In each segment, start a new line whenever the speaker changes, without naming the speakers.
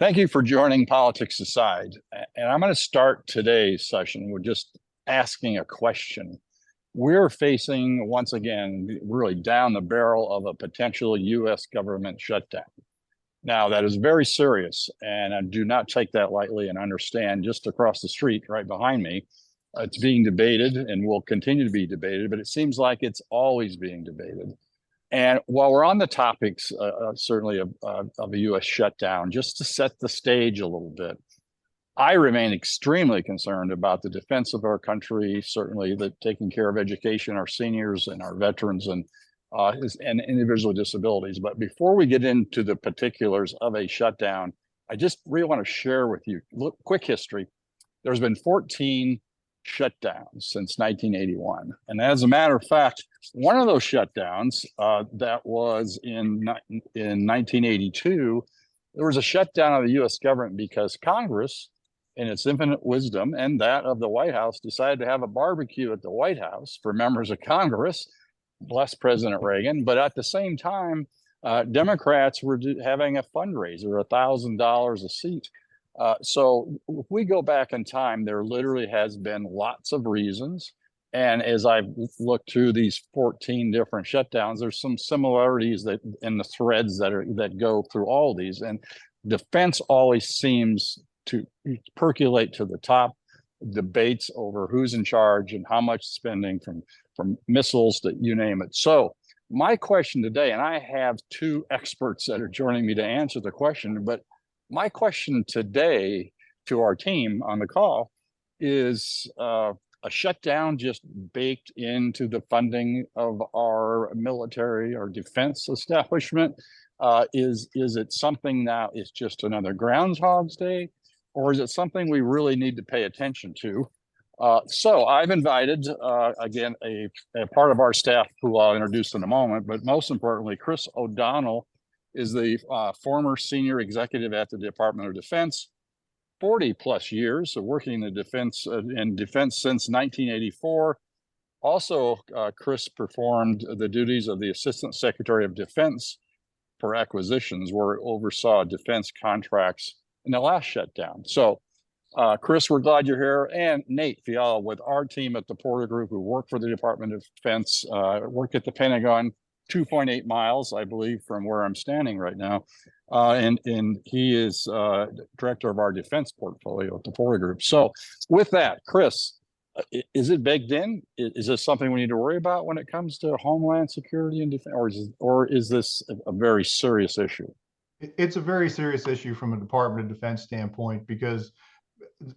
Thank you for joining Politics Aside. And I'm going to start today's session with just asking a question. We're facing, once again, really down the barrel of a potential U.S. government shutdown. Now, that is very serious, and I do not take that lightly and understand just across the street, right behind me, it's being debated and will continue to be debated, but it seems like it's always being debated. And while we're on the topics, certainly of a U.S. shutdown, just to set the stage a little bit, I remain extremely concerned about the defense of our country, certainly the taking care of education, our seniors and our veterans and individuals with disabilities. But before we get into the particulars of a shutdown, I just really want to share with you quick history. There's been 14 shutdowns since 1981. And as a matter of fact, one of those shutdowns that was in 1982, there was a shutdown of the U.S. government because Congress, in its infinite wisdom and that of the White House, decided to have a barbecue at the White House for members of Congress, bless President Reagan. But at the same time, Democrats were having a fundraiser, $1,000 a seat. So if we go back in time, there literally has been lots of reasons. And as I've looked through these 14 different shutdowns, there's some similarities that in the threads that go through all these. And defense always seems to percolate to the top. Debates over who's in charge and how much spending from missiles to you name it. So my question today, and I have two experts that are joining me to answer the question, but my question today to our team on the call is a shutdown just baked into the funding of our military or defense establishment? Is it something now is just another Groundhog's Day, or is it something we really need to pay attention to? So I've invited, again, a part of our staff who I'll introduce in a moment, but most importantly, Chris O'Donnell is the former senior executive at the Department of Defense, 40 plus years of working in the defense since 1984. Also, Chris performed the duties of the Assistant Secretary of Defense for Acquisitions, where he oversaw defense contracts in the last shutdown. So, Chris, we're glad you're here. And Nate Fiala with our team at the Porter Group, who worked for the Department of Defense, worked at the Pentagon, 2.8 miles, I believe, from where I'm standing right now. And he is director of our defense portfolio at the Porter Group. So with that, Chris, is it baked in? Is this something we need to worry about when it comes to Homeland Security and defense, or is this a very serious issue?
It's a very serious issue from a Department of Defense standpoint, because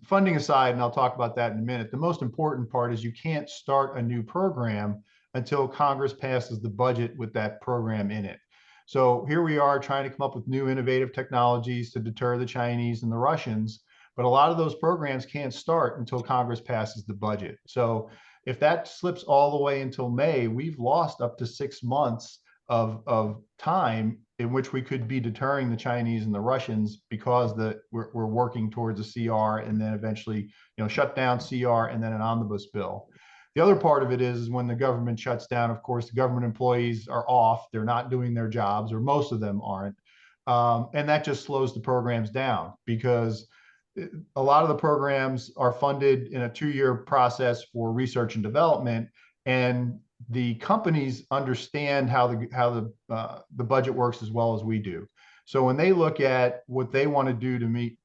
funding aside, and I'll talk about that in a minute, the most important part is you can't start a new program until Congress passes the budget with that program in it. So here we are trying to come up with new innovative technologies to deter the Chinese and the Russians, but a lot of those programs can't start until Congress passes the budget. So if that slips all the way until May, we've lost up to 6 months of time in which we could be deterring the Chinese and the Russians, because we're working towards a CR and then eventually, shutdown, CR, and then an omnibus bill. The other part of it is when the government shuts down, of course, the government employees are off. They're not doing their jobs, or most of them aren't. And that just slows the programs down, because a lot of the programs are funded in a 2-year process for research and development. And the companies understand how the budget works as well as we do. So when they look at what they want to do to meet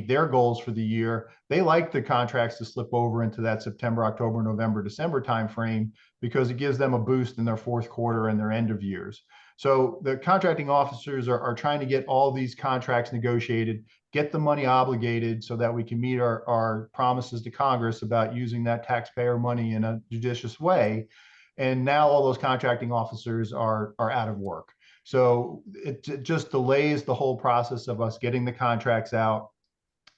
their goals for the year, they like the contracts to slip over into that September, October, November, December timeframe, because it gives them a boost in their fourth quarter and their end of years. So the contracting officers are trying to get all these contracts negotiated, get the money obligated so that we can meet our promises to Congress about using that taxpayer money in a judicious way. And now all those contracting officers are out of work. So it just delays the whole process of us getting the contracts out,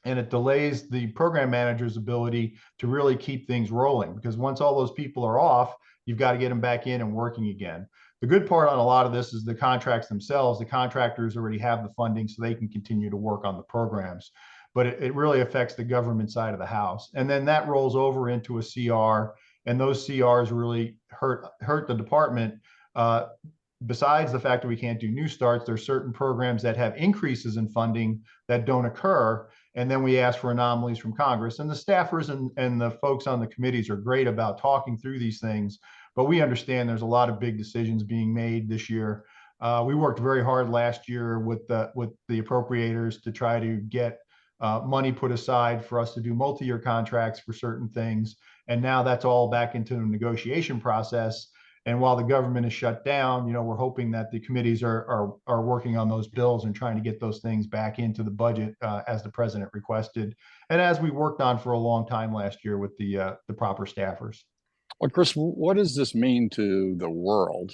and it delays the program manager's ability to really keep things rolling, because once all those people are off, you've got to get them back in and working again. The good part on a lot of this is the contracts themselves. The contractors already have the funding, so they can continue to work on the programs. But it really affects the government side of the house. And then that rolls over into a CR, and those CRs really hurt the department. besides the fact that we can't do new starts, there's certain programs that have increases in funding that don't occur. And then we ask for anomalies from Congress. And the staffers and the folks on the committees are great about talking through these things. But we understand there's a lot of big decisions being made this year. We worked very hard last year with the appropriators to try to get money put aside for us to do multi-year contracts for certain things. And now that's all back into the negotiation process. And while the government is shut down, we're hoping that the committees are working on those bills and trying to get those things back into the budget as the president requested, and as we worked on for a long time last year with the proper staffers.
Well, Chris, what does this mean to the world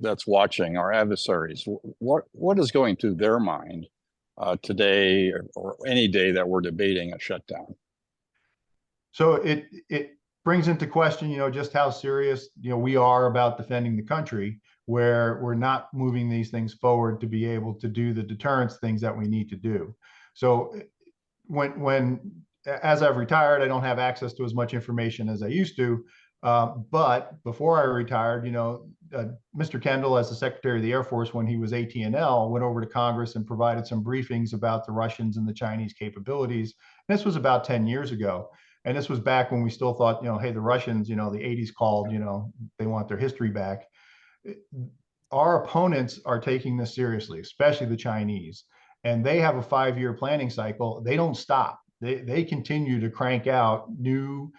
that's watching, our adversaries? What is going through their mind today or any day that we're debating a shutdown?
So it brings into question, just how serious, we are about defending the country, where we're not moving these things forward to be able to do the deterrence things that we need to do. So as I've retired, I don't have access to as much information as I used to. But before I retired, Mr. Kendall, as the Secretary of the Air Force, when he was AT&L, went over to Congress and provided some briefings about the Russians and the Chinese capabilities. And this was about 10 years ago. And this was back when we still thought, hey, the Russians, the 80s called, they want their history back. Our opponents are taking this seriously, especially the Chinese. And they have a 5-year planning cycle. They don't stop. They continue to crank out new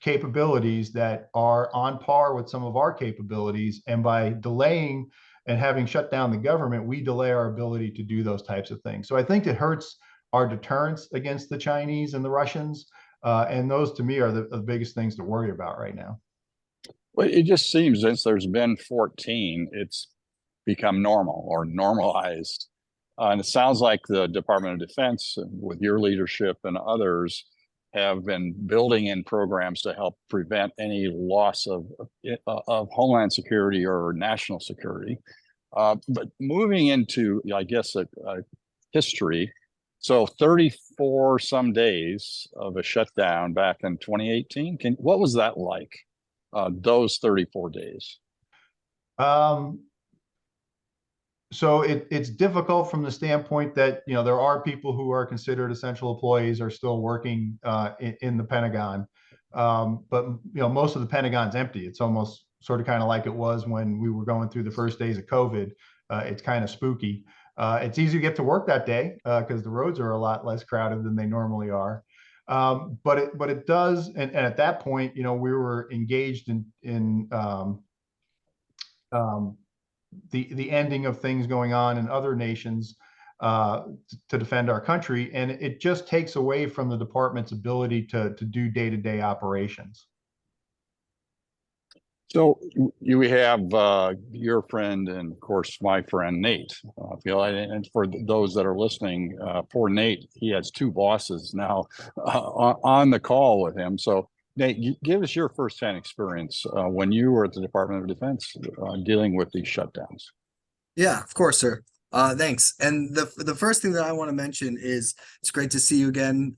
capabilities that are on par with some of our capabilities. And by delaying and having shut down the government, we delay our ability to do those types of things. So I think it hurts our deterrence against the Chinese and the Russians. And those, to me, are the biggest things to worry about right now.
Well, it just seems since there's been 14, it's become normal or normalized. And it sounds like the Department of Defense, with your leadership and others, have been building in programs to help prevent any loss of homeland security or national security. But moving into, I guess, a history. So 34 some days of a shutdown back in 2018. What was that like? Those 34 days?
So it's difficult from the standpoint that, there are people who are considered essential employees are still working in the Pentagon. But, most of the Pentagon's empty. It's almost sort of kind of like it was when we were going through the first days of COVID. It's kind of spooky. It's easy to get to work that day because the roads are a lot less crowded than they normally are. But it does. And at that point, we were engaged in the ending of things going on in other nations to defend our country. And it just takes away from the department's ability to do day-to-day operations.
So you have your friend and, of course, my friend, Nate. Fiala, and for those that are listening, poor Nate, he has 2 bosses now on the call with him. So Nate, give us your firsthand experience when you were at the Department of Defense dealing with these shutdowns.
Yeah, of course, sir. Thanks. And the first thing that I want to mention is it's great to see you again,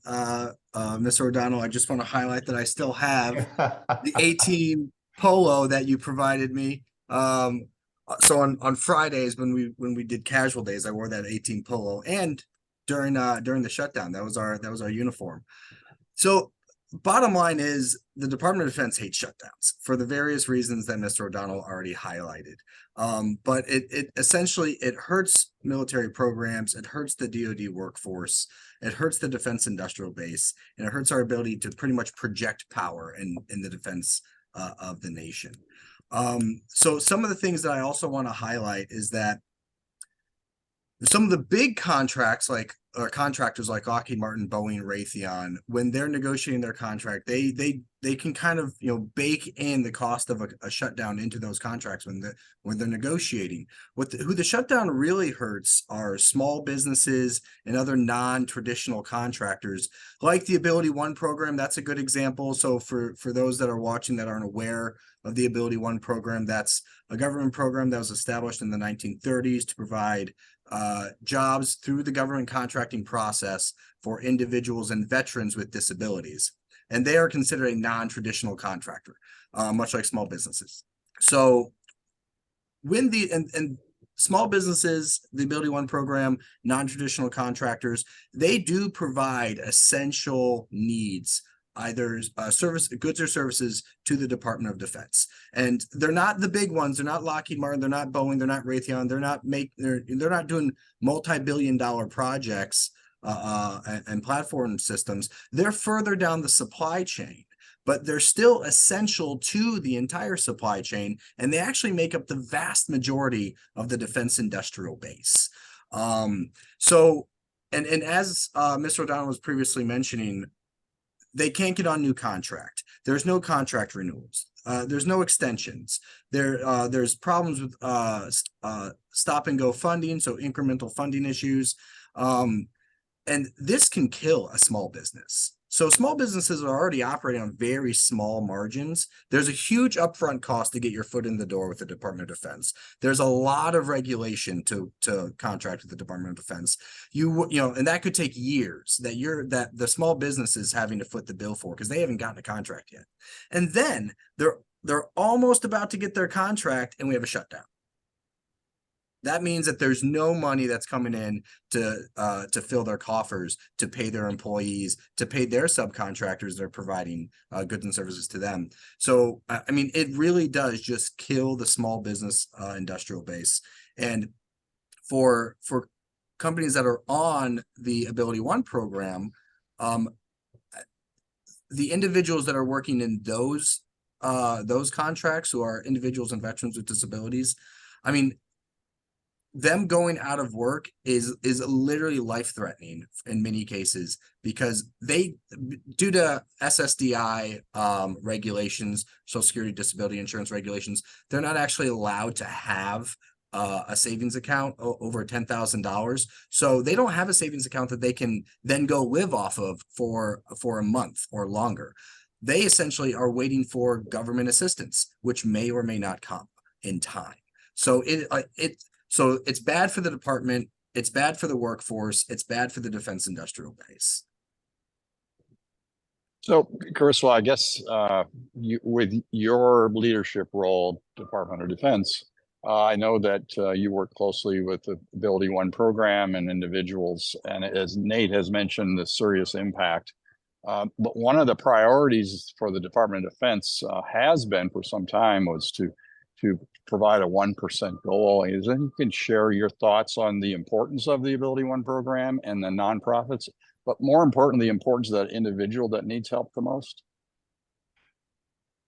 Mr. O'Donnell. I just want to highlight that I still have the 18 polo that you provided me. So on Fridays when we did casual days, I wore that 18 polo, and during the shutdown, that was our uniform. So bottom line is the Department of Defense hates shutdowns for the various reasons that Mr. O'Donnell already highlighted. But it essentially, it hurts military programs, it hurts the DoD workforce, it hurts the defense industrial base, and it hurts our ability to pretty much project power in the defense of the nation. So some of the things that I also want to highlight is that some of the big contractors like Lockheed Martin, Boeing, Raytheon, when they're negotiating their contract, they can kind of bake in the cost of a shutdown into those contracts when they're negotiating. Who the shutdown really hurts are small businesses and other non-traditional contractors, like the Ability One program. That's a good example. So for those that are watching that aren't aware of the Ability One program, that's a government program that was established in the 1930s to provide jobs through the government contracting process for individuals and veterans with disabilities. And they are considered a non-traditional contractor, much like small businesses. So when and small businesses, the Ability One program, non-traditional contractors, they do provide essential needs, either goods or services to the Department of Defense. And they're not the big ones. They're not Lockheed Martin. They're not Boeing. They're not Raytheon. They're not doing multi-billion-dollar projects and platform systems. They're further down the supply chain, but they're still essential to the entire supply chain, and they actually make up the vast majority of the defense industrial base. So, as Mr. O'Donnell was previously mentioning, they can't get on new contract. There's no contract renewals. There's no extensions. There's problems with stop and go funding, so incremental funding issues. And this can kill a small business. So small businesses are already operating on very small margins. There's a huge upfront cost to get your foot in the door with the Department of Defense. There's a lot of regulation to contract with the Department of Defense. And that could take years that the small business is having to foot the bill for, because they haven't gotten a contract yet. And then they're almost about to get their contract, and we have a shutdown. That means that there's no money that's coming in to fill their coffers, to pay their employees, to pay their subcontractors that are providing goods and services to them. So, I mean, it really does just kill the small business industrial base. And for companies that are on the Ability One program, the individuals that are working in those contracts, who are individuals and veterans with disabilities, I mean, them going out of work is literally life-threatening in many cases, because due to SSDI regulations, Social Security Disability Insurance regulations, they're not actually allowed to have a savings account over $10,000. So they don't have a savings account that they can then go live off of for a month or longer. They essentially are waiting for government assistance, which may or may not come in time. So So it's bad for the department, it's bad for the workforce, it's bad for the defense industrial base.
So, Kurzweil, I guess with your leadership role, Department of Defense, I know that you work closely with the Ability One program and individuals, and as Nate has mentioned, the serious impact. But one of the priorities for the Department of Defense has been for some time was to provide a 1% goal. Is then you can share your thoughts on the importance of the Ability One program and the nonprofits, but more importantly, the importance of that individual that needs help the most?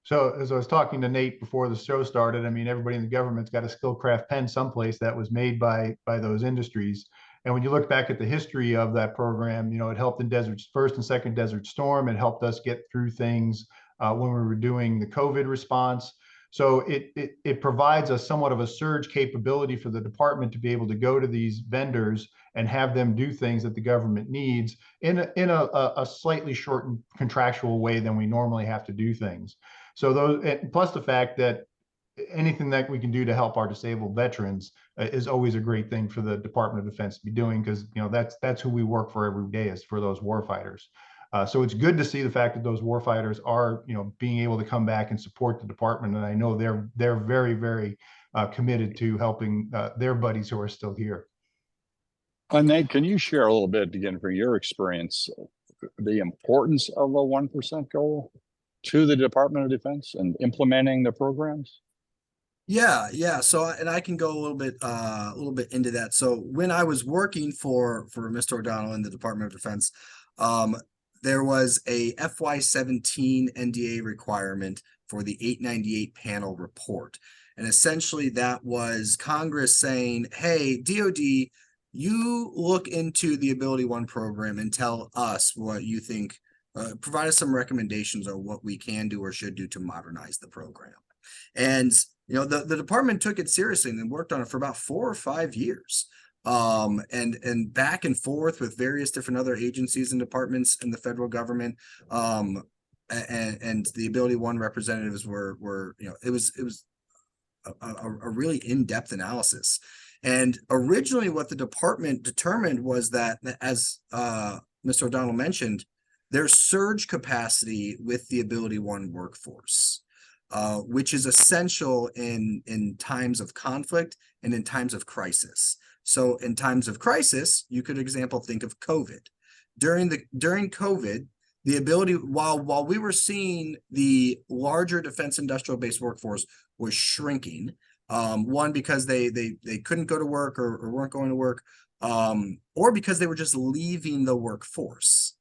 So as I was talking to Nate before the show started, I mean, everybody in the government's got a Skillcraft pen someplace that was made by those industries. And when you look back at the history of that program, it helped in first and second Desert Storm. It helped us get through things when we were doing the COVID response. So it provides a somewhat of a surge capability for the department to be able to go to these vendors and have them do things that the government needs in a slightly shortened contractual way than we normally have to do things. So plus the fact that anything that we can do to help our disabled veterans is always a great thing for the Department of Defense to be doing, because that's who we work for every day, is for those warfighters. So it's good to see the fact that those warfighters are, being able to come back and support the department. And I know they're very, very committed to helping their buddies who are still here.
Nate, can you share a little bit, again, from your experience, the importance of a 1% goal to the Department of Defense and implementing the programs?
Yeah. So, and I can go a little bit into that. So when I was working for Mr. O'Donnell in the Department of Defense, there was a FY17 NDA requirement for the 898 panel report. And essentially that was Congress saying, hey, DOD, you look into the Ability One program and tell us what you think, provide us some recommendations on what we can do or should do to modernize the program. And, the department took it seriously and worked on it for about 4 or 5 years. And back and forth with various different other agencies and departments in the federal government. And the Ability One representatives were it was a really in-depth analysis. And originally what the department determined was that, as Mr. O'Donnell mentioned, there's surge capacity with the Ability One workforce. which is essential in times of conflict and in times of crisis. So in times of crisis, you could think of COVID. During COVID, the ability, while we were seeing the larger defense industrial base workforce was shrinking, one, because they couldn't go to work or weren't going to work, or because they were just leaving the workforce.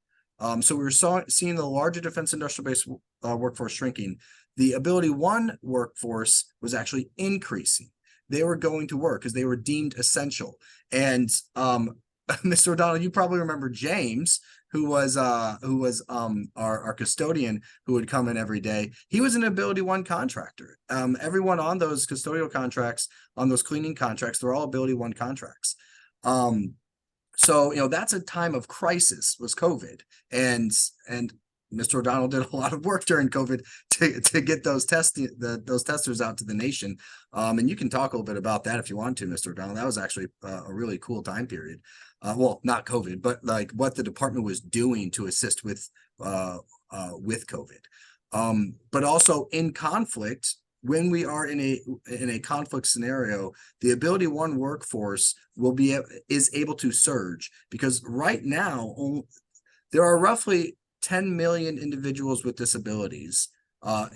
So we were seeing the larger defense industrial base workforce shrinking. The Ability One workforce was actually increasing. They were going to work because they were deemed essential. And Mr. O'Donnell, you probably remember James, who was our custodian who would come in every day. He was an Ability One contractor. Everyone on those custodial contracts, on those cleaning contracts, they're all Ability One contracts. So that's a time of crisis, was COVID, and Mr. O'Donnell did a lot of work during COVID to get those testers out to the nation. And you can talk a little bit about that if you want to, Mr. O'Donnell. That was actually a really cool time period. Well, not COVID, but like what the department was doing to assist with COVID. But also in conflict, when we are in a conflict scenario, the Ability One workforce is able to surge, because right now there are roughly 10 million individuals with disabilities,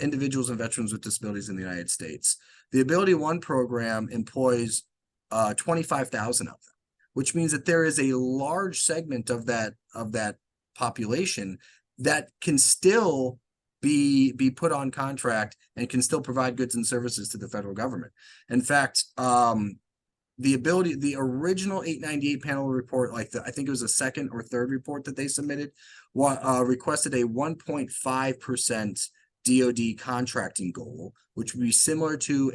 individuals and veterans with disabilities in the United States. The Ability One program employs 25,000 of them, which means that there is a large segment of that population that can still be put on contract and can still provide goods and services to the federal government. In fact, the original 898 panel report, I think it was a second or third report that they submitted, requested a 1.5% DoD contracting goal, which would be similar to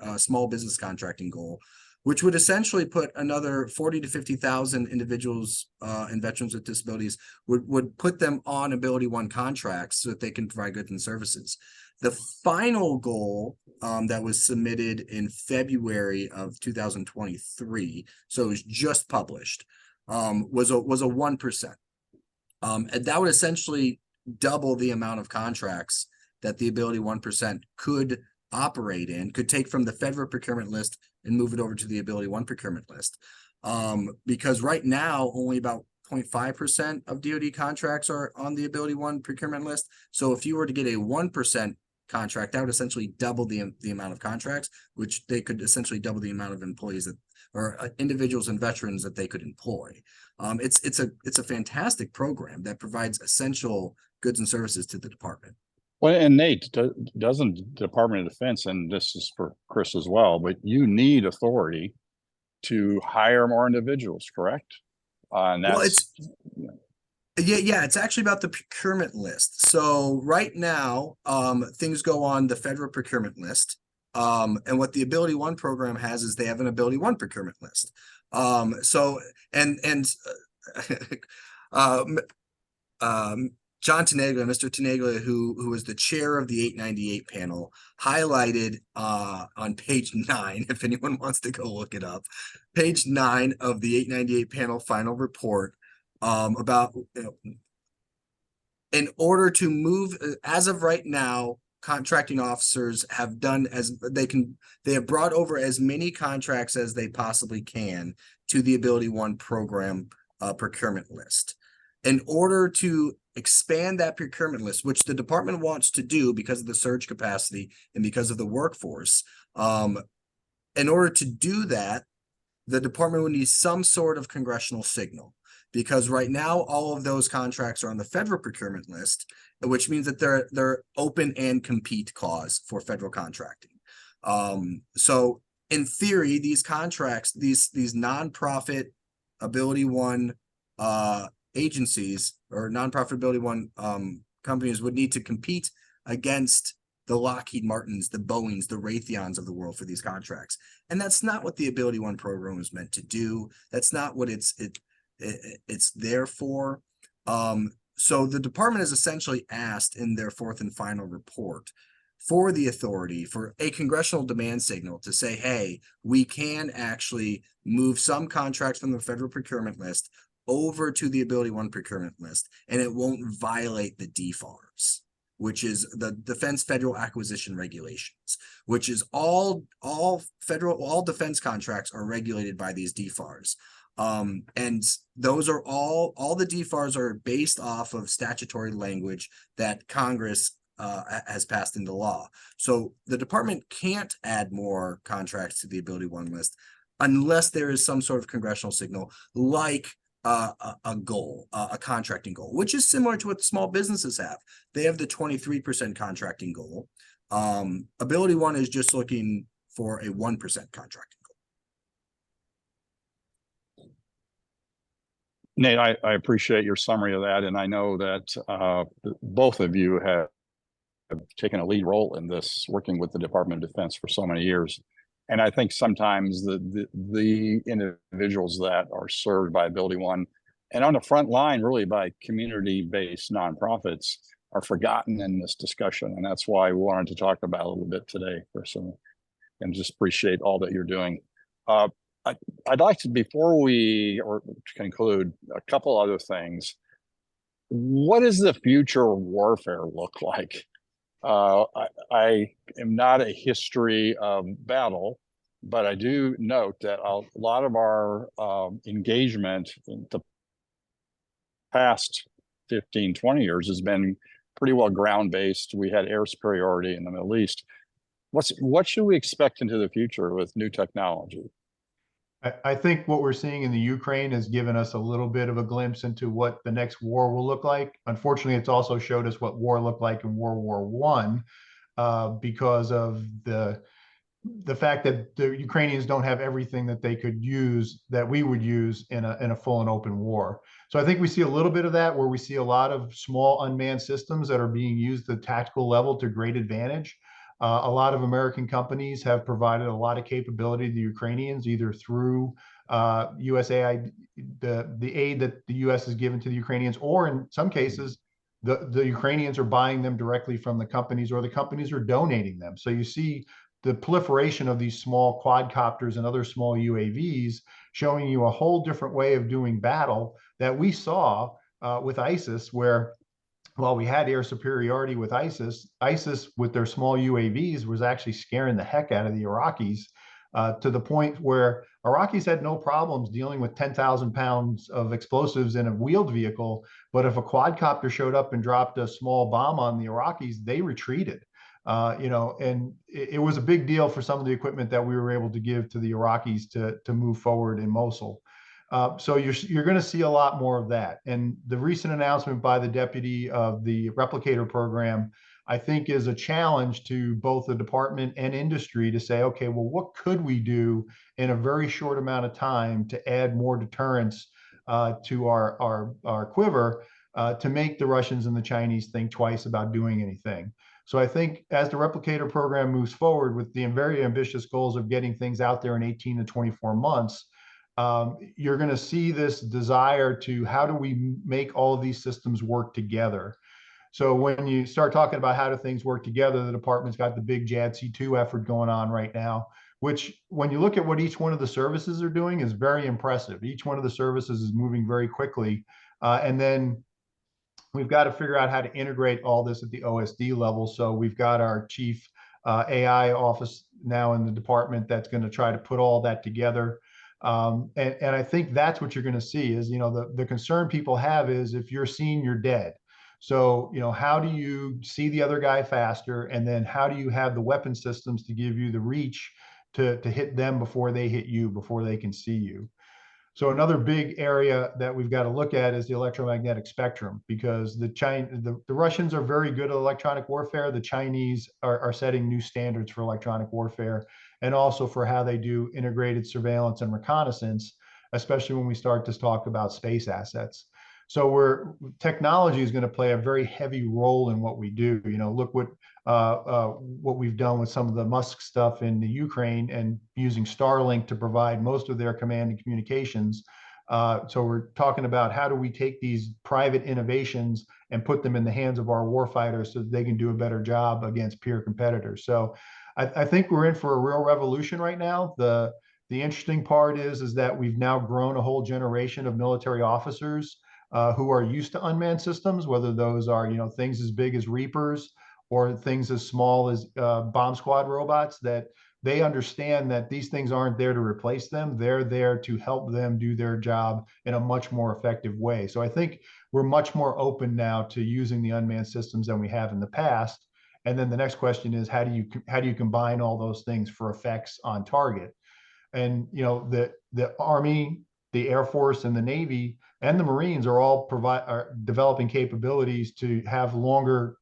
a small business contracting goal, which would essentially put another 40 to 50,000 individuals and veterans with disabilities, would put them on Ability One contracts so that they can provide goods and services. The final goal that was submitted in February of 2023, so it was just published, was a 1%. And that would essentially double the amount of contracts that the Ability 1% could operate in, could take from the federal procurement list and move it over to the Ability One procurement list. Because right now, only about 0.5% of DoD contracts are on the Ability One procurement list. So if you were to get a 1% contract, that would essentially double the amount of contracts, which they could essentially double the amount of employees or individuals and veterans that they could employ. It's a fantastic program that provides essential goods and services to the department.
Well, and Nate, doesn't Department of Defense, and this is for Chris as well, but you need authority to hire more individuals, correct? And that's,
it's actually about the procurement list. So right now, things go on the federal procurement list. And what the Ability One program has is they have an Ability One procurement list. John Tenaglia, Mr. Tenaglia, who was the chair of the 898 panel, highlighted on page 9, if anyone wants to go look it up, page 9 of the 898 panel final report, about, in order to move, as of right now, contracting officers have done they have brought over as many contracts as they possibly can to the Ability One program procurement list. In order to expand that procurement list, which the department wants to do because of the surge capacity and because of the workforce, in order to do that, the department would need some sort of congressional signal, because right now all of those contracts are on the federal procurement list, which means that they're open and compete clause for federal contracting. So in theory, these contracts, these nonprofit Ability One agencies or nonprofit Ability One companies would need to compete against the Lockheed Martins, the Boeings, the Raytheons of the world for these contracts. And that's not what the Ability One program is meant to do. That's not what it's there for. So the department is essentially asked in their fourth and final report for the authority, for a congressional demand signal to say, hey, we can actually move some contracts from the federal procurement list over to the Ability One procurement list, and it won't violate the DFARS, which is the Defense Federal Acquisition Regulations, which is all defense contracts are regulated by these DFARS. And those are all the DFARS are based off of statutory language that Congress has passed into law. So the department can't add more contracts to the Ability One list unless there is some sort of congressional signal, like a goal, a contracting goal, which is similar to what small businesses have. They have the 23% contracting goal. Ability One is just looking for a 1% contracting goal.
Nate, I appreciate your summary of that, and I know that both of you have taken a lead role in this, working with the Department of Defense for so many years. And I think sometimes the individuals that are served by Ability One and on the front line, really by community-based nonprofits, are forgotten in this discussion. And that's why we wanted to talk about it a little bit today, personally, and just appreciate all that you're doing. I'd like to, before we conclude, a couple other things. What does the future of warfare look like? I am not a history of battle, but I do note that a lot of our engagement in the past 15, 20 years has been pretty well ground-based. We had air superiority in the Middle East. What should we expect into the future with new technology?
I think what we're seeing in the Ukraine has given us a little bit of a glimpse into what the next war will look like. Unfortunately, it's also showed us what war looked like in World War I, because of the fact that the Ukrainians don't have everything that they could use that we would use in a full and open war. So I think we see a little bit of that, where we see a lot of small unmanned systems that are being used at the tactical level to great advantage. A lot of American companies have provided a lot of capability to the Ukrainians, either through USAID, the aid that the U.S. has given to the Ukrainians, or in some cases, the Ukrainians are buying them directly from the companies, or the companies are donating them. So you see the proliferation of these small quadcopters and other small UAVs showing you a whole different way of doing battle that we saw with ISIS, where while we had air superiority with ISIS with their small UAVs was actually scaring the heck out of the Iraqis, to the point where Iraqis had no problems dealing with 10,000 pounds of explosives in a wheeled vehicle. But if a quadcopter showed up and dropped a small bomb on the Iraqis, they retreated. And it was a big deal for some of the equipment that we were able to give to the Iraqis to move forward in Mosul. So you're going to see a lot more of that. And the recent announcement by the deputy of the replicator program, I think, is a challenge to both the department and industry to say, okay, well, what could we do in a very short amount of time to add more deterrence to our quiver to make the Russians and the Chinese think twice about doing anything. So I think as the replicator program moves forward with the very ambitious goals of getting things out there in 18 to 24 months, you're going to see this desire to, how do we make all of these systems work together? So when you start talking about how do things work together, the department's got the big JADC2 effort going on right now, which, when you look at what each one of the services are doing, is very impressive. Each one of the services is moving very quickly. And then we've got to figure out how to integrate all this at the OSD level. So we've got our chief AI office now in the department that's going to try to put all that together. And I think that's what you're going to see is, the concern people have is, if you're seen, you're dead. So, how do you see the other guy faster? And then how do you have the weapon systems to give you the reach to hit them before they hit you, before they can see you? So another big area that we've got to look at is the electromagnetic spectrum, because the Russians are very good at electronic warfare. The Chinese are setting new standards for electronic warfare, and also for how they do integrated surveillance and reconnaissance, especially when we start to talk about space assets. So technology is going to play a very heavy role in what we do. Look what we've done with some of the Musk stuff in the Ukraine, and using Starlink to provide most of their command and communications. So we're talking about, how do we take these private innovations and put them in the hands of our warfighters so that they can do a better job against peer competitors. So I think we're in for a real revolution right now. The interesting part is that we've now grown a whole generation of military officers who are used to unmanned systems, whether those are, things as big as Reapers or things as small as bomb squad robots, that they understand that these things aren't there to replace them. They're there to help them do their job in a much more effective way. So I think we're much more open now to using the unmanned systems than we have in the past. And then the next question is, how do you combine all those things for effects on target? And the Army, the Air Force, and the Navy and the Marines are all developing capabilities to have longer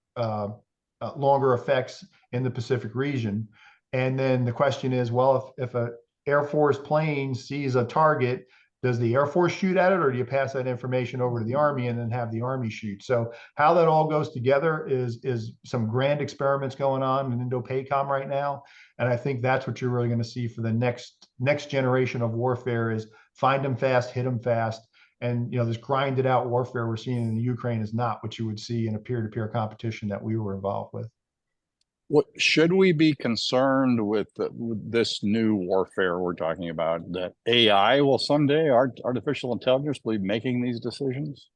effects in the Pacific region. And then the question is, well, if a Air Force plane sees a target, does the Air Force shoot at it, or do you pass that information over to the Army and then have the Army shoot? So how that all goes together is some grand experiments going on in Indo-PACOM right now. And I think that's what you're really going to see for the next generation of warfare, is find them fast, hit them fast. And this grinded out warfare we're seeing in the Ukraine is not what you would see in a peer-to-peer competition that we were involved with.
What should we be concerned with this new warfare we're talking about, that AI will someday, artificial intelligence, will be making these decisions?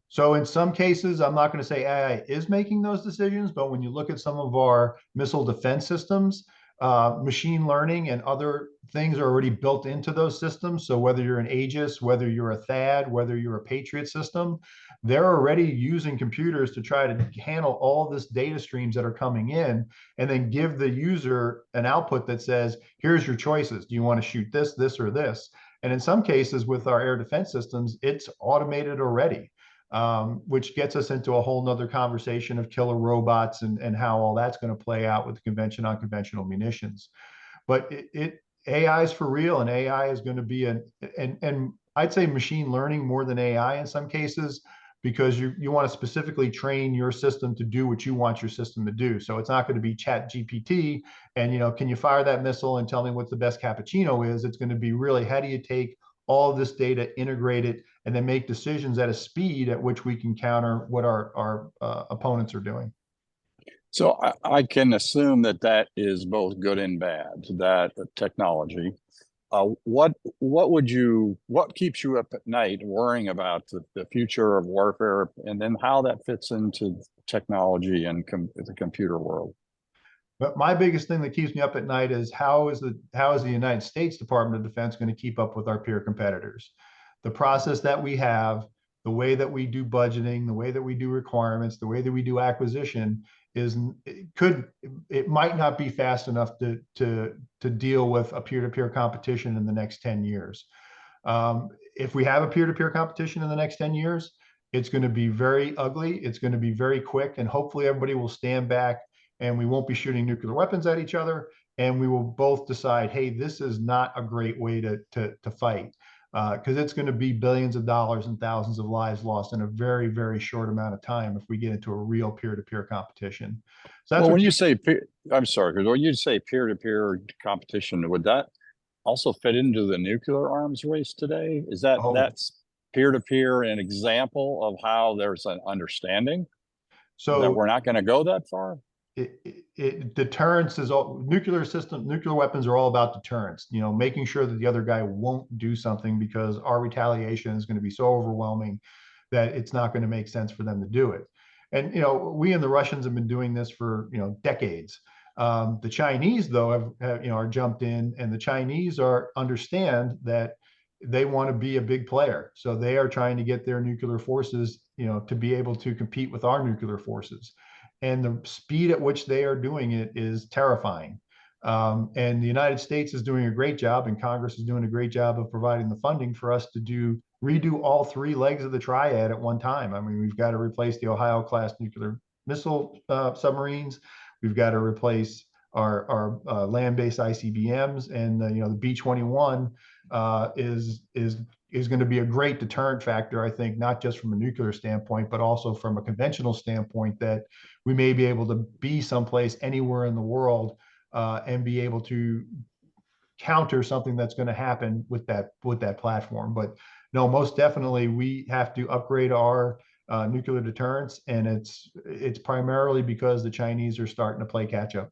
So in some cases, I'm not going to say AI is making those decisions, but when you look at some of our missile defense systems, machine learning and other things are already built into those systems. So whether you're an Aegis, whether you're a THAAD, whether you're a Patriot system, they're already using computers to try to handle all this data streams that are coming in, and then give the user an output that says, here's your choices. Do you want to shoot this, this, or this? And in some cases with our air defense systems, it's automated already. Which gets us into a whole nother conversation of killer robots and how all that's going to play out with conventional, unconventional munitions. But AI is for real, and AI is going to be and I'd say machine learning more than AI in some cases, because you want to specifically train your system to do what you want your system to do. So it's not going to be Chat GPT and, can you fire that missile and tell me what the best cappuccino is? It's going to be really, how do you take all of this data, integrate it, and then make decisions at a speed at which we can counter what our opponents are doing.
So I can assume that is both good and bad, that technology. What keeps you up at night worrying about the future of warfare, and then how that fits into technology and the computer world?
But my biggest thing that keeps me up at night is how is the United States Department of Defense going to keep up with our peer competitors? The process that we have, the way that we do budgeting, the way that we do requirements, the way that we do acquisition it might not be fast enough to deal with a peer-to-peer competition in the next 10 years. If we have a peer-to-peer competition in the next 10 years, it's going to be very ugly. It's going to be very quick, and hopefully everybody will stand back and we won't be shooting nuclear weapons at each other. And we will both decide, hey, this is not a great way to fight, because it's going to be billions of dollars and thousands of lives lost in a very, very short amount of time if we get into a real peer-to-peer competition. So that's
when you say, I'm sorry, because when you say peer-to-peer competition, would that also fit into the nuclear arms race today? Is that's peer-to-peer an example of how there's an understanding that we're not going to go that far?
Deterrence is all. Nuclear weapons are all about deterrence, making sure that the other guy won't do something, because our retaliation is going to be so overwhelming that it's not going to make sense for them to do it. And we and the Russians have been doing this for decades. The Chinese, though, are jumped in, and the Chinese understand that they want to be a big player, so they are trying to get their nuclear forces to be able to compete with our nuclear forces. And the speed at which they are doing it is terrifying. And the United States is doing a great job, and Congress is doing a great job of providing the funding for us to redo all three legs of the triad at one time. I mean, we've got to replace the Ohio-class nuclear missile submarines. We've got to replace our land-based ICBMs, and the B-21 is going to be a great deterrent factor, I think, not just from a nuclear standpoint, but also from a conventional standpoint, that we may be able to be someplace anywhere in the world and be able to counter something that's going to happen with that platform. But no, most definitely we have to upgrade our nuclear deterrence, and it's primarily because the Chinese are starting to play catch up.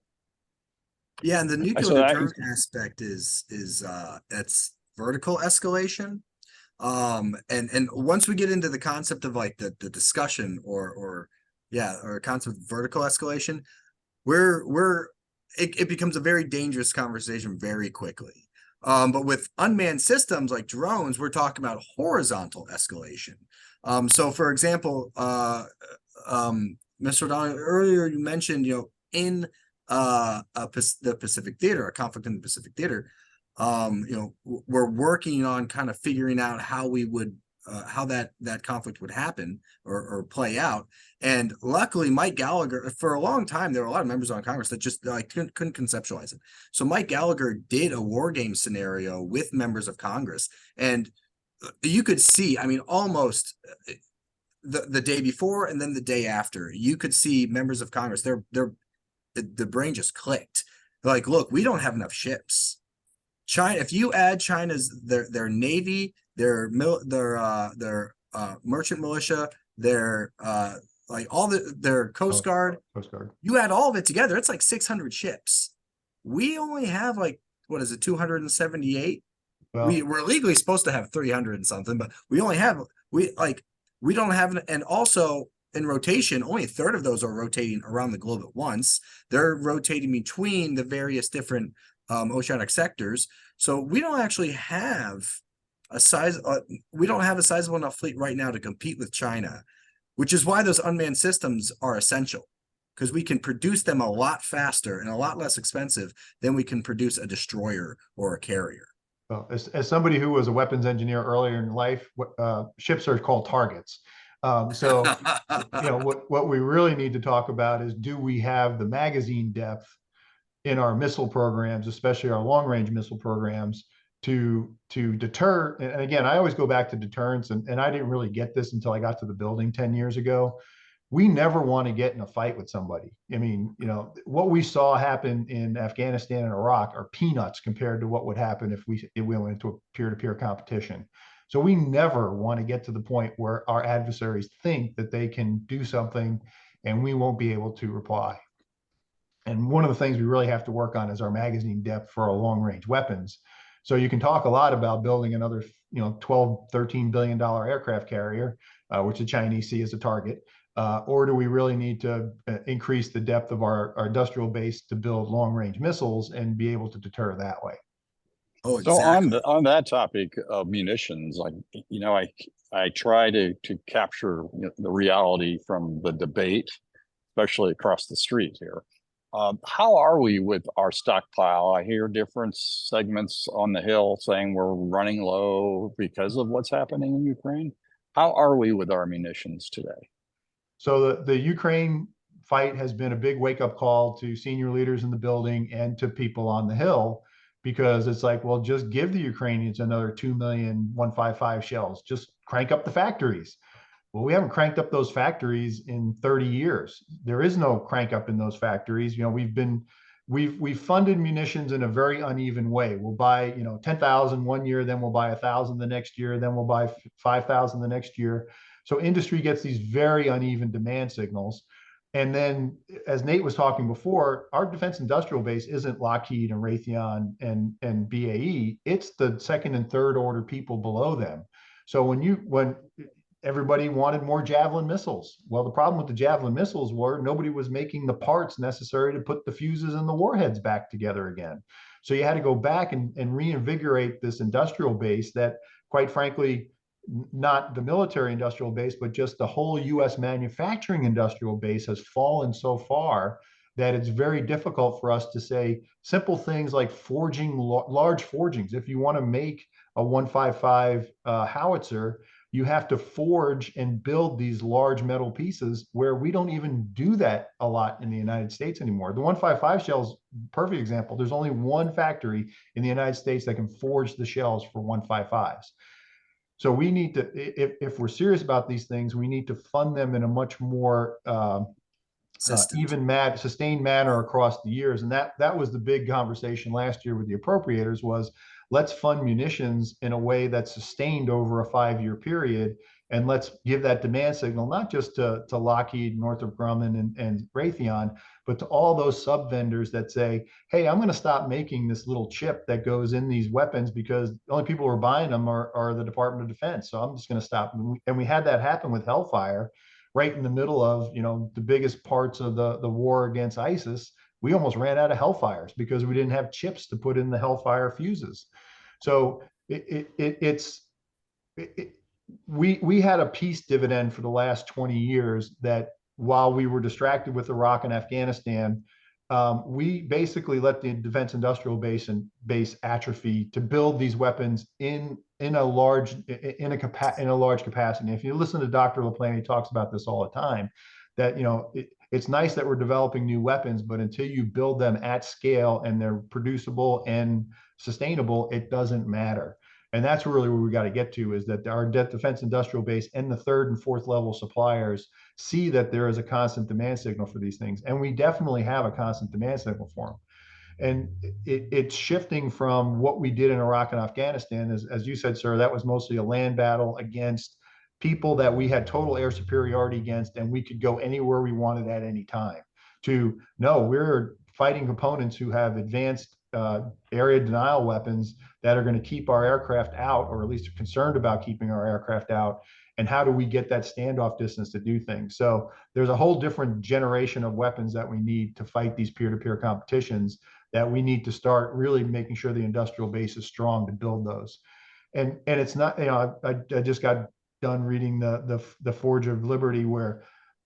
Yeah, and the nuclear deterrent aspect is it's vertical escalation. And once we get into the concept of like the discussion or concept of vertical escalation, it becomes a very dangerous conversation very quickly. But with unmanned systems like drones, we're talking about horizontal escalation. So for example, Mr. O'Donnell, earlier you mentioned, in the Pacific Theater, a conflict in the Pacific Theater, we're working on kind of figuring out how we would how that conflict would happen or play out. And luckily, Mike Gallagher, for a long time, there were a lot of members on Congress that just couldn't conceptualize it. So Mike Gallagher did a war game scenario with members of Congress, and you could see, I mean, almost the day before and then the day after, you could see members of Congress, the brain just clicked. Like, look, we don't have enough ships. China, if you add China's their navy, their merchant militia, their their Coast Guard, you add all of it together, it's like 600 ships. We only have like, what is it, 278?
Well,
We're legally supposed to have 300 and something, but we don't have, and also in rotation, only a third of those are rotating around the globe at once. They're rotating between the various different oceanic sectors. So we don't actually have we don't have a sizable enough fleet right now to compete with China, which is why those unmanned systems are essential, because we can produce them a lot faster and a lot less expensive than we can produce a destroyer or a carrier.
Well, as somebody who was a weapons engineer earlier in life, ships are called targets. So, what we really need to talk about is, do we have the magazine depth in our missile programs, especially our long-range missile programs, to deter? And again, I always go back to deterrence, and I didn't really get this until I got to the building 10 years ago. We never want to get in a fight with somebody. I mean, what we saw happen in Afghanistan and Iraq are peanuts compared to what would happen if we went into a peer-to-peer competition. So we never want to get to the point where our adversaries think that they can do something and we won't be able to reply. And one of the things we really have to work on is our magazine depth for our long-range weapons. So you can talk a lot about building another, $12, $13 billion aircraft carrier, which the Chinese see as a target. Or do we really need to increase the depth of our industrial base to build long-range missiles and be able to deter that way?
Oh, exactly.
So on that topic of munitions, I try to capture the reality from the debate, especially across the street here. How are we with our stockpile? I hear different segments on the Hill saying we're running low because of what's happening in Ukraine. How are we with our munitions today?
So the Ukraine fight has been a big wake-up call to senior leaders in the building and to people on the Hill, because it's like, well, just give the Ukrainians another 2 million 155 shells. Just crank up the factories. Well, we haven't cranked up those factories in 30 years. There is no crank up in those factories. We've funded munitions in a very uneven way. We'll buy 10,000 one year, then we'll buy 1,000 the next year, then we'll buy 5,000 the next year. So industry gets these very uneven demand signals. And then, as Nate was talking before, our defense industrial base isn't Lockheed and Raytheon and BAE. It's the second and third order people below them. So when everybody wanted more Javelin missiles, well, the problem with the Javelin missiles were nobody was making the parts necessary to put the fuses and the warheads back together again. So you had to go back and reinvigorate this industrial base that, quite frankly, not the military industrial base, but just the whole U.S. manufacturing industrial base has fallen so far that it's very difficult for us to say simple things like forging, large forgings. If you want to make a 155 howitzer, you have to forge and build these large metal pieces, where we don't even do that a lot in the United States anymore. The 155 shells, perfect example. There's only one factory in the United States that can forge the shells for 155s. So we need to, if we're serious about these things, we need to fund them in a much more sustained manner across the years. And that was the big conversation last year with the appropriators, was let's fund munitions in a way that's sustained over a 5-year period. And let's give that demand signal, not just to Lockheed, Northrop Grumman, and Raytheon, but to all those sub vendors that say, hey, I'm going to stop making this little chip that goes in these weapons because the only people who are buying them are the Department of Defense. So I'm just going to stop. And we had that happen with Hellfire right in the middle of, the biggest parts of the war against ISIS. We almost ran out of Hellfires because we didn't have chips to put in the Hellfire fuses. So we had a peace dividend for the last 20 years that while we were distracted with Iraq and Afghanistan, we basically let the defense industrial base atrophy to build these weapons in a large capacity. If you listen to Dr. LaPlante, he talks about this all the time, that it's nice that we're developing new weapons, but until you build them at scale and they're producible and sustainable, it doesn't matter. And that's really where we got to get to, is that our defense industrial base and the third and fourth level suppliers see that there is a constant demand signal for these things. And we definitely have a constant demand signal for them. And it's shifting from what we did in Iraq and Afghanistan. As you said, sir, that was mostly a land battle against people that we had total air superiority against, and we could go anywhere we wanted at any time. To no, we're fighting opponents who have advanced area denial weapons that are going to keep our aircraft out, or at least are concerned about keeping our aircraft out. And how do we get that standoff distance to do things? So there's a whole different generation of weapons that we need to fight these peer-to-peer competitions, that we need to start really making sure the industrial base is strong to build those. And it's not, I just got done reading the Forge of Liberty, where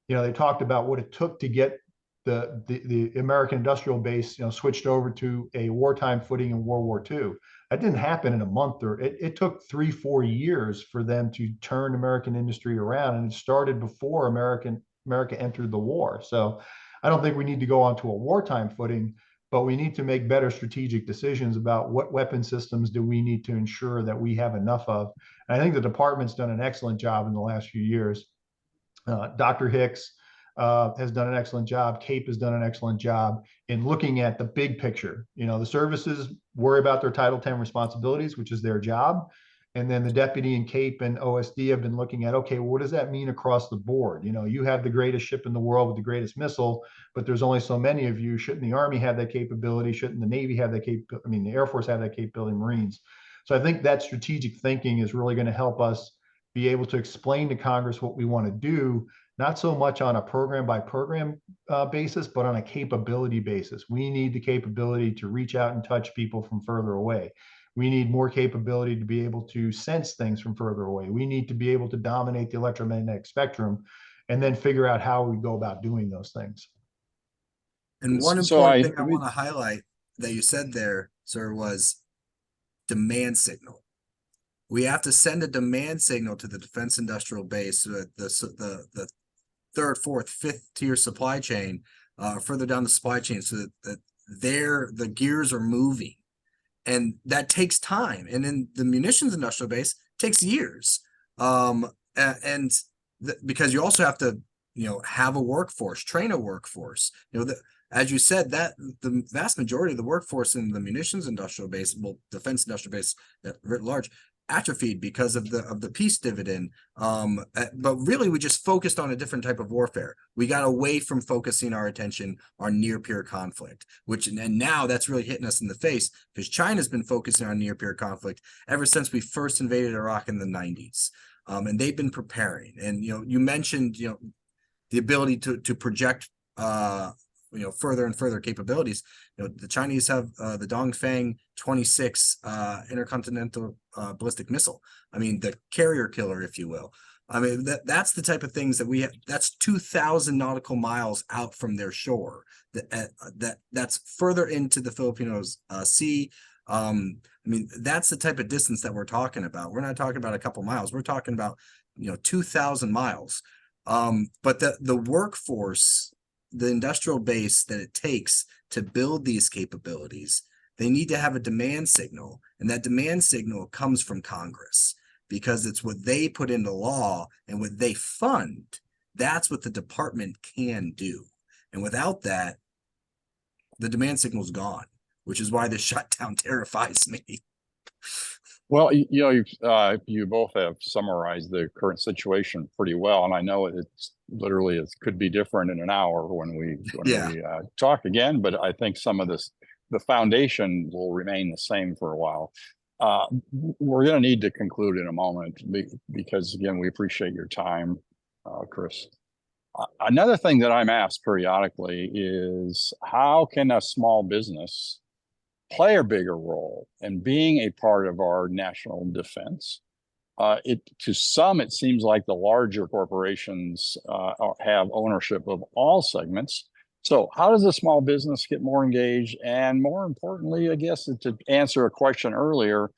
they talked about what it took to get the American industrial base switched over to a wartime footing in World War II. That didn't happen in a month, or it took 3-4 years for them to turn American industry around, and it started before America entered the war. So I don't think we need to go onto a wartime footing, but we need to make better strategic decisions about what weapon systems do we need to ensure that we have enough of. And I think the department's done an excellent job in the last few years. Dr. Hicks has done an excellent job. CAPE has done an excellent job in looking at the big picture. The services worry about their Title 10 responsibilities, which is their job. And then the deputy and CAPE and OSD have been looking at, okay, well, what does that mean across the board? You have the greatest ship in the world with the greatest missile, but there's only so many of you. Shouldn't the Army have that capability? Shouldn't the Navy have that capability? I mean, the Air Force have that capability, Marines. So I think that strategic thinking is really going to help us be able to explain to Congress what we want to do, not so much on a program by program basis, but on a capability basis. We need the capability to reach out and touch people from further away. We need more capability to be able to sense things from further away. We need to be able to dominate the electromagnetic spectrum, and then figure out how we go about doing those things.
And one important thing I want to highlight that you said there, sir, was demand signal. We have to send a demand signal to the defense industrial base, the third, fourth, fifth tier supply chain, further down the supply chain, so that the gears are moving. And that takes time. And in the munitions industrial base, it takes years. Because you also have to, have a workforce, train a workforce. As you said, that the vast majority of the workforce in the munitions industrial base, defense industrial base writ large, atrophied because of the peace dividend. But really, we just focused on a different type of warfare. We got away from focusing our attention on near peer conflict, and now that's really hitting us in the face, because China's been focusing on near peer conflict ever since we first invaded Iraq in the 90s. And they've been preparing. And you mentioned the ability to project further and further capabilities. The Chinese have the Dongfeng 26 intercontinental ballistic missile. I mean, the carrier killer, if you will. I mean, that's the type of things that we have. That's 2,000 nautical miles out from their shore. That's further into the Filipinos Sea. I mean, that's the type of distance that we're talking about. We're not talking about a couple miles. We're talking about 2,000 miles. But the workforce, the industrial base that it takes to build these capabilities, they need to have a demand signal, and that demand signal comes from Congress, because it's what they put into law and what they fund. That's what the department can do. And without that, the demand signal's gone, which is why the shutdown terrifies me.
Well, you both have summarized the current situation pretty well, and I know it's literally it could be different in an hour when
Yeah.
we talk again. But I think some of the foundation will remain the same for a while. We're going to need to conclude in a moment because again, we appreciate your time, Chris. Another thing that I'm asked periodically is how can a small business play a bigger role in being a part of our national defense? To some, it seems like the larger corporations have ownership of all segments. So how does a small business get more engaged? And more importantly, I guess to answer a question earlier,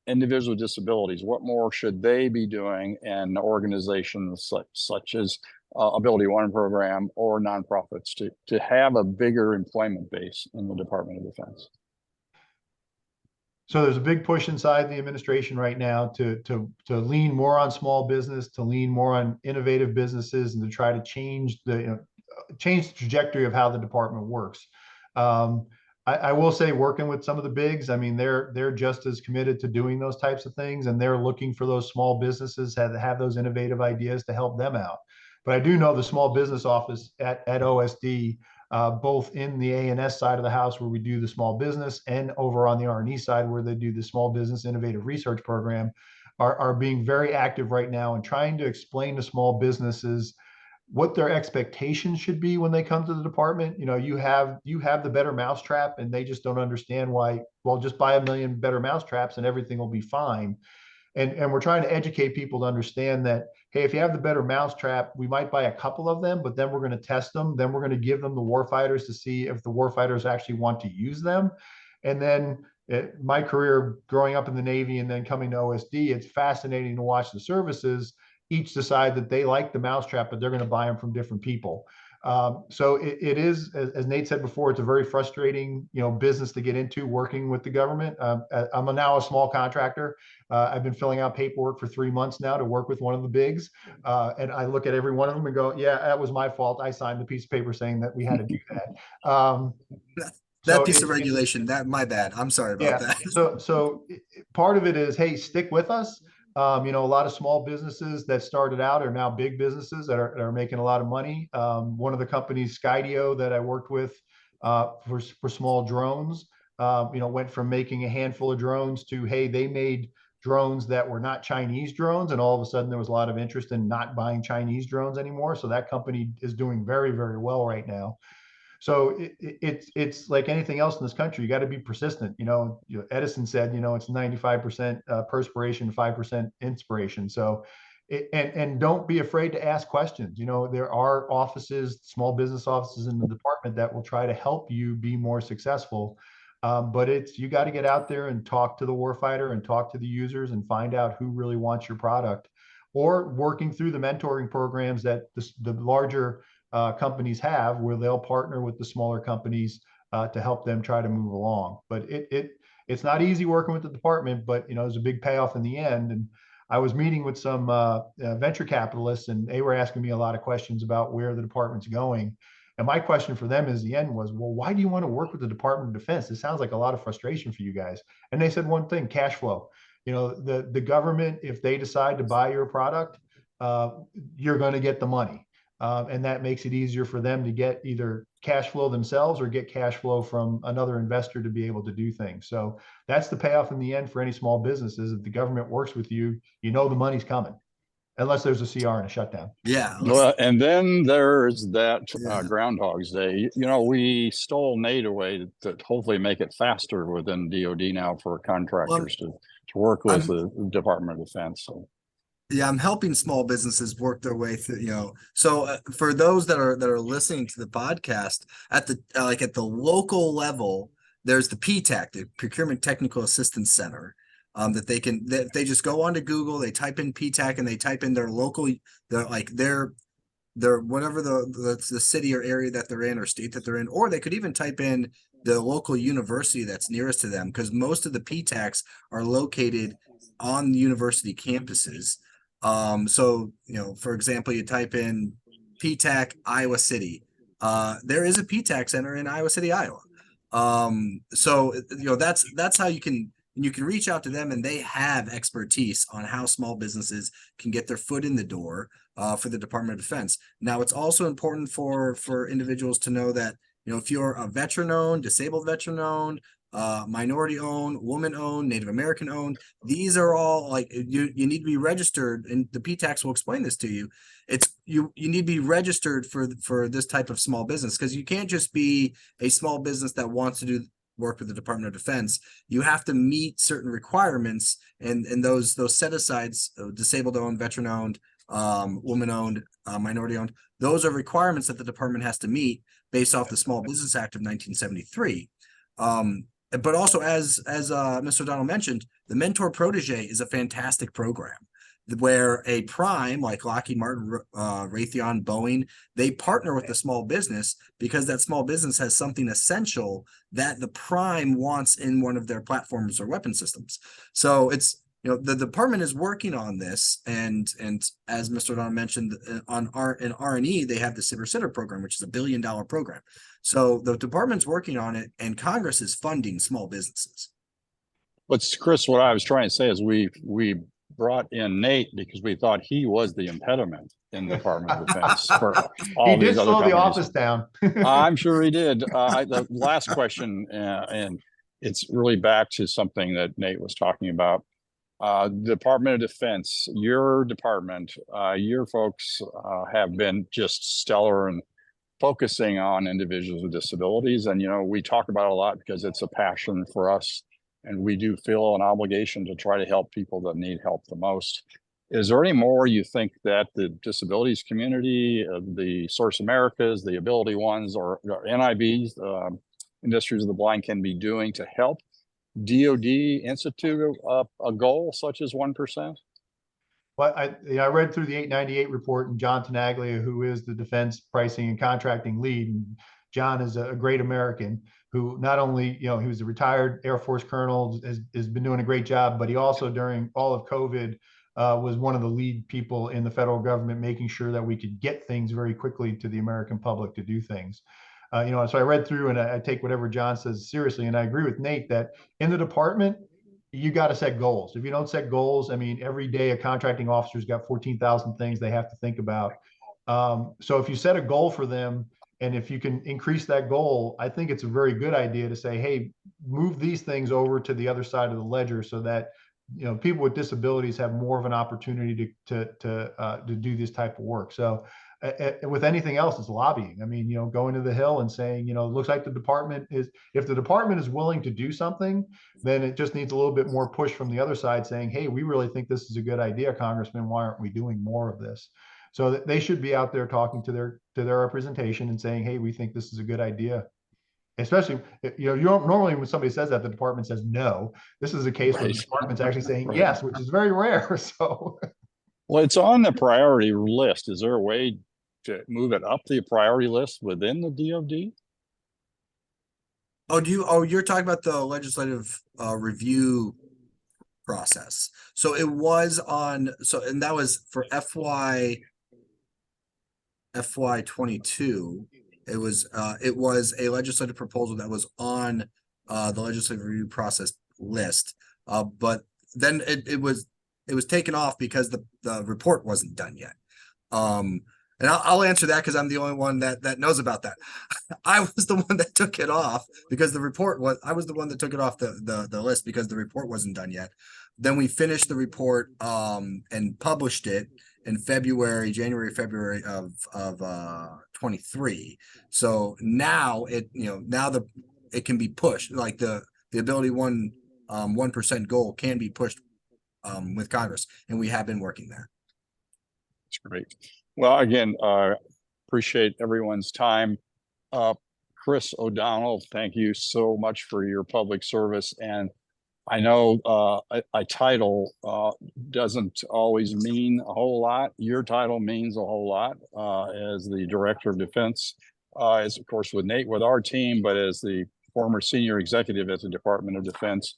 individuals with disabilities, what more should they be doing in organizations such as Ability One program or nonprofits to have a bigger employment base in the Department of Defense?
So there's a big push inside the administration right now to lean more on small business, to lean more on innovative businesses, and to try to change change the trajectory of how the department works. I will say, working with some of the bigs, I mean, they're just as committed to doing those types of things, and they're looking for those small businesses that have those innovative ideas to help them out. But I do know the small business office at OSD, both in the A&S side of the house where we do the small business, and over on the R&E side where they do the small business innovative research program, are being very active right now and trying to explain to small businesses what their expectations should be when they come to the department. You have the better mousetrap, and they just don't understand why. Well, just buy a million better mousetraps and everything will be fine. And we're trying to educate people to understand that, hey, if you have the better mousetrap, we might buy a couple of them, but then we're going to test them. Then we're going to give them the warfighters to see if the warfighters actually want to use them. And then my career growing up in the Navy and then coming to OSD, it's fascinating to watch the services each decide that they like the mousetrap, but they're going to buy them from different people. So it is, as Nate said before, it's a very frustrating, business to get into working with the government. I'm now a small contractor. I've been filling out paperwork for 3 months now to work with one of the bigs. And I look at every one of them and go, yeah, that was my fault. I signed the piece of paper saying that we had to do that.
That piece of regulation, my bad. I'm sorry about that.
So part of it is, hey, stick with us. A lot of small businesses that started out are now big businesses that are making a lot of money. One of the companies, Skydio, that I worked with for small drones, went from making a handful of drones to, hey, they made drones that were not Chinese drones, and all of a sudden there was a lot of interest in not buying Chinese drones anymore. So that company is doing very, very well right now. So it's like anything else in this country. You got to be persistent. Edison said, it's 95% perspiration, 5% inspiration. So, and don't be afraid to ask questions. There are offices, small business offices in the department that will try to help you be more successful. But you got to get out there and talk to the warfighter and talk to the users and find out who really wants your product, or working through the mentoring programs that the larger companies have, where they'll partner with the smaller companies to help them try to move along. But it's not easy working with the department, but there's a big payoff in the end. And I was meeting with some venture capitalists, and they were asking me a lot of questions about where the department's going. And my question for them is the end was, well, why do you want to work with the Department of Defense? It sounds like a lot of frustration for you guys. And they said one thing: cash flow. The government, if they decide to buy your product, you're going to get the money. And that makes it easier for them to get either cash flow themselves or get cash flow from another investor to be able to do things. So that's the payoff in the end for any small businesses. If the government works with you, the money's coming, unless there's a CR and a shutdown.
Yeah.
Well, and then there's that Groundhog's Day. We stole Nate away to hopefully make it faster within DoD now for contractors to work with the Department of Defense. So.
Yeah, I'm helping small businesses work their way through, So for those that are listening to the podcast at the local level, there's the PTAC, the Procurement Technical Assistance Center, that they just go onto Google, they type in PTAC and they type in their local, their whatever the city or area that they're in or state that they're in, or they could even type in the local university that's nearest to them, because most of the PTACs are located on the university campuses. So, for example, you type in PTAC Iowa City. There is a PTAC center in Iowa City, Iowa. So, that's how you can, and you can reach out to them, and they have expertise on how small businesses can get their foot in the door for the Department of Defense. Now, it's also important for individuals to know that, you know, if you're a veteran-owned, disabled veteran-owned, minority-owned, woman-owned, Native American-owned, these are all like you need to be registered, and the PTAX will explain this to you. It's you need to be registered for this type of small business, because you can't just be a small business that wants to do work with the Department of Defense. You have to meet certain requirements, and those set-asides, disabled-owned, veteran-owned, woman-owned, minority-owned, those are requirements that the department has to meet based off the Small Business Act of 1973. But also, as Mr. O'Donnell mentioned, the Mentor Protege is a fantastic program where a prime like Lockheed Martin, Raytheon, Boeing, they partner with the small business because that small business has something essential that the prime wants in one of their platforms or weapon systems. So it's, you know, the department is working on this, and as Mr. O'Donnell mentioned, in R&E, they have the Sitter program, which is $1 billion program. So the department's working on it, and Congress is funding small businesses.
But Chris, what I was trying to say is we brought in Nate because we thought he was the impediment in the Department of Defense for all
He did
these other
slow the
companies.
office down.
I'm sure he did. The last question, and it's really back to something that Nate was talking about. Department of Defense, your department, your folks have been just stellar in focusing on individuals with disabilities. And, you know, we talk about it a lot because it's a passion for us, and we do feel an obligation to try to help people that need help the most. Is there any more you think that the disabilities community, the Source Americas, the Ability Ones, or NIBs, Industries of the Blind, can be doing to help DoD institute a goal such as 1%?
Well, I read through the 898 report, and John Tenaglia, who is the defense pricing and contracting lead, and John is a great American who not only, you know, he was a retired Air Force colonel, has been doing a great job, but he also, during all of COVID, was one of the lead people in the federal government, making sure that we could get things very quickly to the American public to do things. You know, so I read through, and I take whatever John says seriously, and I agree with Nate that in the department, you got to set goals. If you don't set goals, I mean, every day a contracting officer's got 14,000 things they have to think about. So if you set a goal for them, and if you can increase that goal, I think it's a very good idea to say, hey, move these things over to the other side of the ledger so that, you know, people with disabilities have more of an opportunity to do this type of work. So with anything else, it's lobbying. I mean, you know, going to the Hill and saying, you know, it looks like the department is, if the department is willing to do something, then it just needs a little bit more push from the other side saying, hey, we really think this is a good idea, Congressman. Why aren't we doing more of this? So that they should be out there talking to their representation and saying, hey, we think this is a good idea. Especially, you know, you don't normally, when somebody says that, the department says no. This is a case where the department's actually saying yes, which is very rare. So,
well, it's on the priority list. Is there a way to move it up the priority list within the DoD?
You're talking about the legislative review process. So it was on, and that was for FY 22. It was a legislative proposal that was on the legislative review process list. But then it was taken off because the report wasn't done yet. And I'll answer that because I'm the only one that knows about that. I was the one that took it off because I was the one that took it off the list because the report wasn't done yet. Then we finished the report and published it in January, February of 23. So now it can be pushed, like the Ability 1% goal can be pushed with Congress, and we have been working there.
That's great. Well, again, appreciate everyone's time. Chris O'Donnell, thank you so much for your public service. And I know a title doesn't always mean a whole lot. Your title means a whole lot as the Director of Defense, as of course with Nate, with our team, but as the former senior executive at the Department of Defense.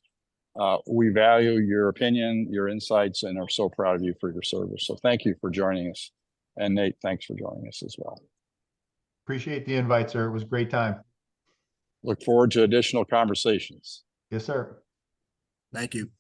We value your opinion, your insights, and are so proud of you for your service. So thank you for joining us. And Nate, thanks for joining us as well.
Appreciate the invite, sir. It was a great time.
Look forward to additional conversations.
Yes, sir.
Thank you.